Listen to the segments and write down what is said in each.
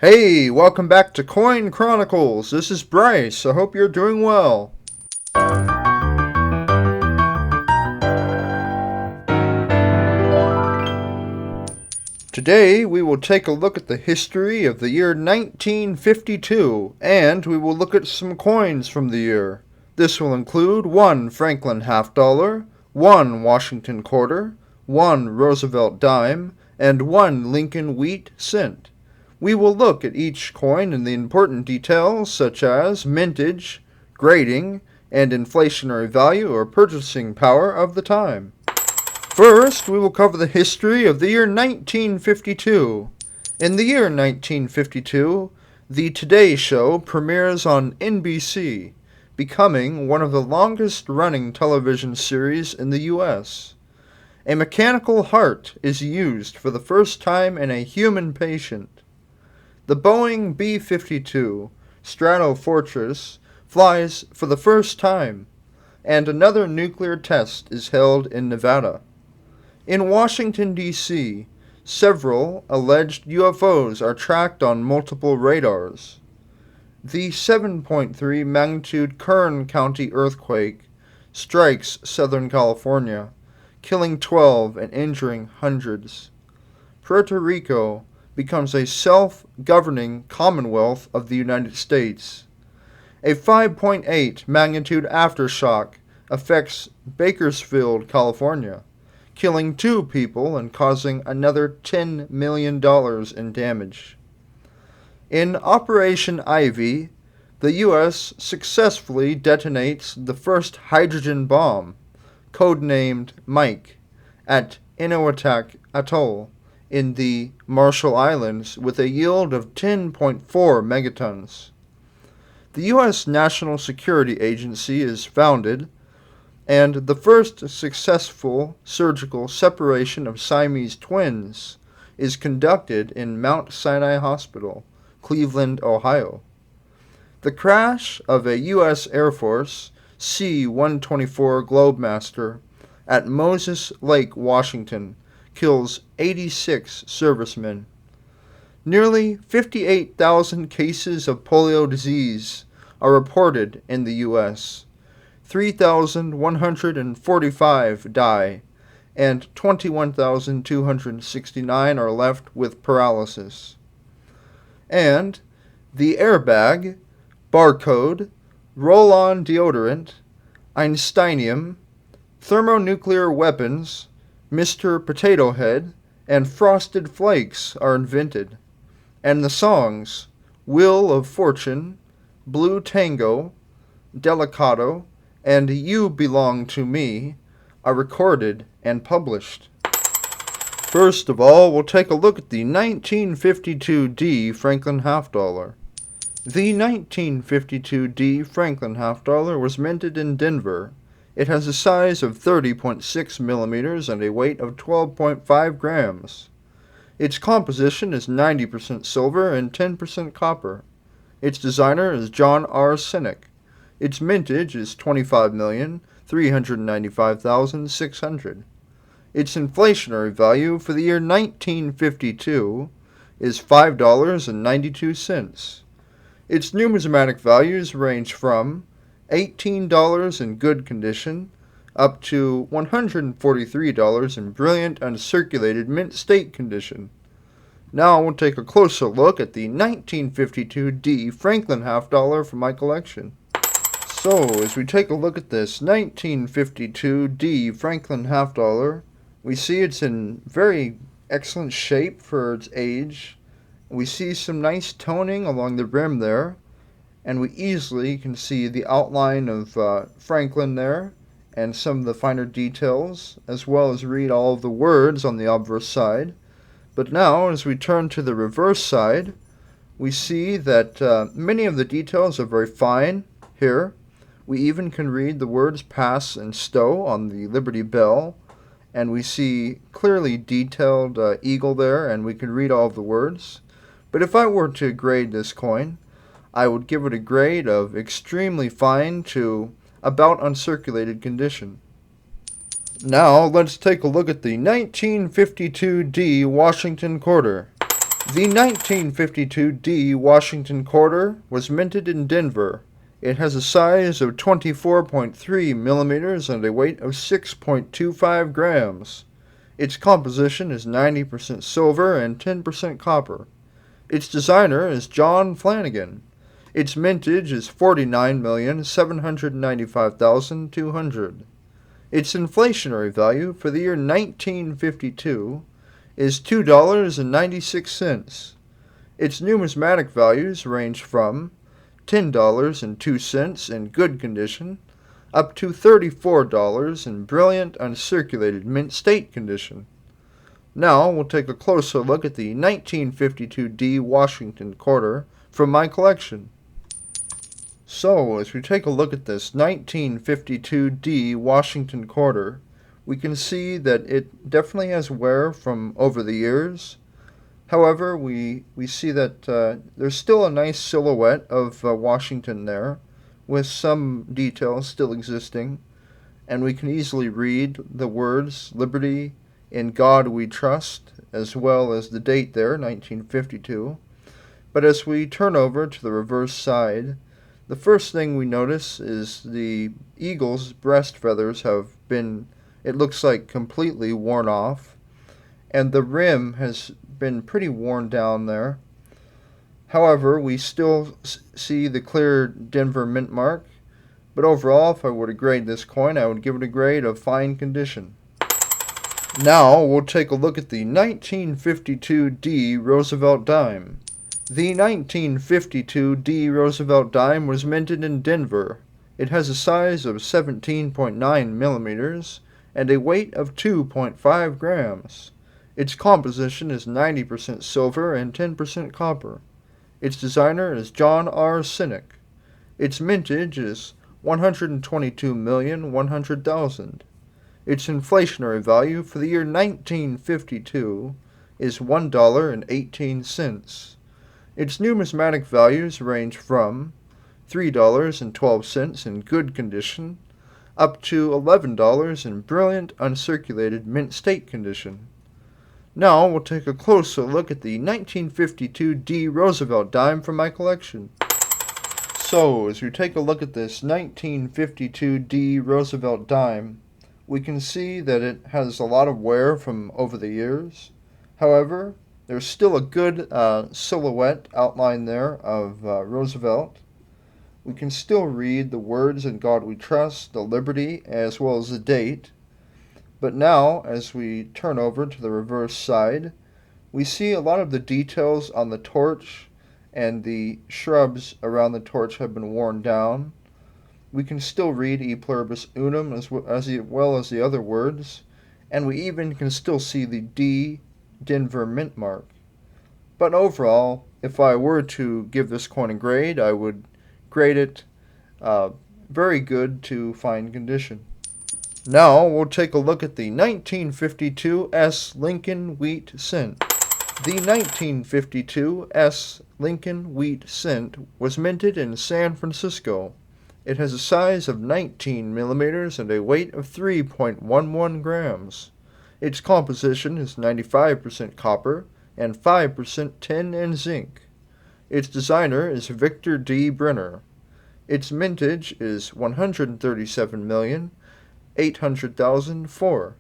Hey, welcome back to Coin Chronicles. This is Bryce. I hope you're doing well. Today, we will take a look at the history of the year 1952, and we will look at some coins from the year. This will include 1 Franklin half dollar, 1 Washington quarter, 1 Roosevelt dime, and 1 Lincoln wheat cent. We will look at each coin and the important details such as mintage, grading, and inflationary value or purchasing power of the time. First, we will cover the history of the year 1952. In the year 1952, The Today Show premieres on NBC, becoming one of the longest-running television series in the U.S. A mechanical heart is used for the first time in a human patient. The Boeing B-52 Stratofortress flies for the first time, and another nuclear test is held in Nevada. In Washington, D.C., several alleged UFOs are tracked on multiple radars. The 7.3 magnitude Kern County earthquake strikes Southern California, killing 12 and injuring hundreds. Puerto Rico becomes a self-governing Commonwealth of the United States. A 5.8 magnitude aftershock affects Bakersfield, California, killing 2 people and causing another $10 million in damage. In Operation Ivy, the U.S. successfully detonates the first hydrogen bomb, codenamed Mike, at Inuiatak Atoll in the Marshall Islands with a yield of 10.4 megatons. The U.S. National Security Agency is founded, and the first successful surgical separation of Siamese twins is conducted in Mount Sinai Hospital, Cleveland, Ohio. The crash of a U.S. Air Force C-124 Globemaster at Moses Lake, Washington, kills 86 servicemen. Nearly 58,000 cases of polio disease are reported in the U.S. 3,145 die, and 21,269 are left with paralysis. And the airbag, barcode, roll-on deodorant, Einsteinium, thermonuclear weapons, Mr. Potato Head, and Frosted Flakes are invented, and the songs Wheel of Fortune, Blue Tango, Delicato, and You Belong to Me are recorded and published. First of all, we'll take a look at the 1952 D Franklin half dollar. The 1952 D Franklin half dollar was minted in Denver. It has a size of 30.6 millimeters and a weight of 12.5 grams. Its composition is 90% silver and 10% copper. Its designer is John R. Sinek. Its mintage is 25,395,600. Its inflationary value for the year 1952 is $5.92. Its numismatic values range from $18 in good condition up to $143 in brilliant uncirculated mint state condition. Now we'll take a closer look at the 1952 D Franklin half dollar from my collection. So, as we take a look at this 1952 D Franklin half dollar, we see it's in very excellent shape for its age. We see some nice toning along the brim there, and we easily can see the outline of Franklin there and some of the finer details, as well as read all of the words on the obverse side. But now, as we turn to the reverse side, we see that many of the details are very fine here. We even can read the words pass and stow on the Liberty Bell, and we see clearly detailed eagle there, and we can read all of the words. But if I were to grade this coin, I would give it a grade of extremely fine to about uncirculated condition. Now let's take a look at the 1952 D Washington quarter. The 1952 D Washington quarter was minted in Denver. It has a size of 24.3 millimeters and a weight of 6.25 grams. Its composition is 90% silver and 10% copper. Its designer is John Flanagan. Its mintage is 49,795,200. Its inflationary value for the year 1952 is $2.96. Its numismatic values range from $10.02 in good condition up to $34 in brilliant uncirculated mint state condition. Now we'll take a closer look at the 1952 D Washington quarter from my collection. So, as we take a look at this 1952 D Washington quarter, we can see that it definitely has wear from over the years. However, we see that there's still a nice silhouette of Washington there, with some details still existing, and we can easily read the words "Liberty, in God we trust," as well as the date there, 1952. But as we turn over to the reverse side, the first thing we notice is the eagle's breast feathers have been, it looks like, completely worn off, and the rim has been pretty worn down there. However, we still see the clear Denver mint mark, but overall, if I were to grade this coin, I would give it a grade of fine condition. Now, we'll take a look at the 1952 D Roosevelt dime. The 1952 D Roosevelt dime was minted in Denver. It has a size of 17.9 millimeters and a weight of 2.5 grams. Its composition is 90% silver and 10% copper. Its designer is John R. Sinek. Its mintage is 122,100,000. Its inflationary value for the year 1952 is $1.18. Its numismatic values range from $3.12 in good condition up to $11 in brilliant uncirculated mint state condition. Now we'll take a closer look at the 1952 D Roosevelt dime from my collection. So, as we take a look at this 1952 D Roosevelt dime, we can see that it has a lot of wear from over the years. However, there's still a good silhouette outline there of Roosevelt. We can still read the words "In God We Trust," the Liberty, as well as the date. But now, as we turn over to the reverse side, we see a lot of the details on the torch, and the shrubs around the torch have been worn down. We can still read "E pluribus unum" as well as the other words, and we even can still see the D Denver mint mark. But overall, if I were to give this coin a grade, I would grade it very good to fine condition. Now we'll take a look at the 1952 S Lincoln Wheat Cent. The 1952 S Lincoln Wheat Cent was minted in San Francisco. It has a size of 19 millimeters and a weight of 3.11 grams. Its composition is 95% copper and 5% tin and zinc. Its designer is Victor D. Brenner. Its mintage is 137,800,004.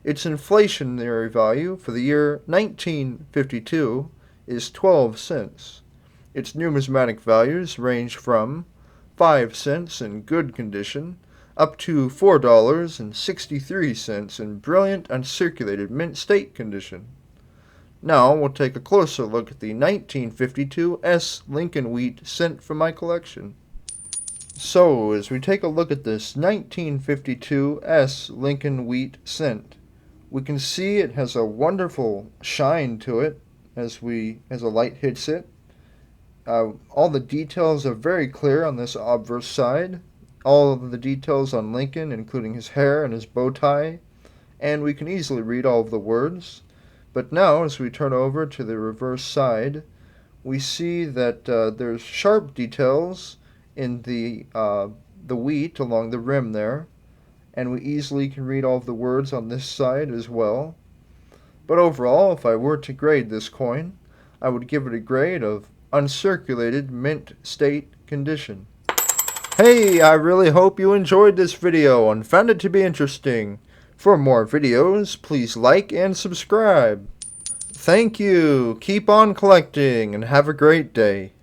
Its inflationary value for the year 1952 is 12 cents. Its numismatic values range from 5 cents in good condition up to $4.63 in brilliant uncirculated mint state condition. Now we'll take a closer look at the 1952 S Lincoln Wheat Cent from my collection. So, as we take a look at this 1952 S Lincoln Wheat Cent, we can see it has a wonderful shine to it as the light hits it. All the details are very clear on this obverse side. All of the details on Lincoln, including his hair and his bow tie, and we can easily read all of the words. But now, as we turn over to the reverse side, we see that there's sharp details in the wheat along the rim there, and we easily can read all of the words on this side as well. But overall, if I were to grade this coin, I would give it a grade of uncirculated mint state condition. Hey, I really hope you enjoyed this video and found it to be interesting. For more videos, please like and subscribe. Thank you, keep on collecting, and have a great day.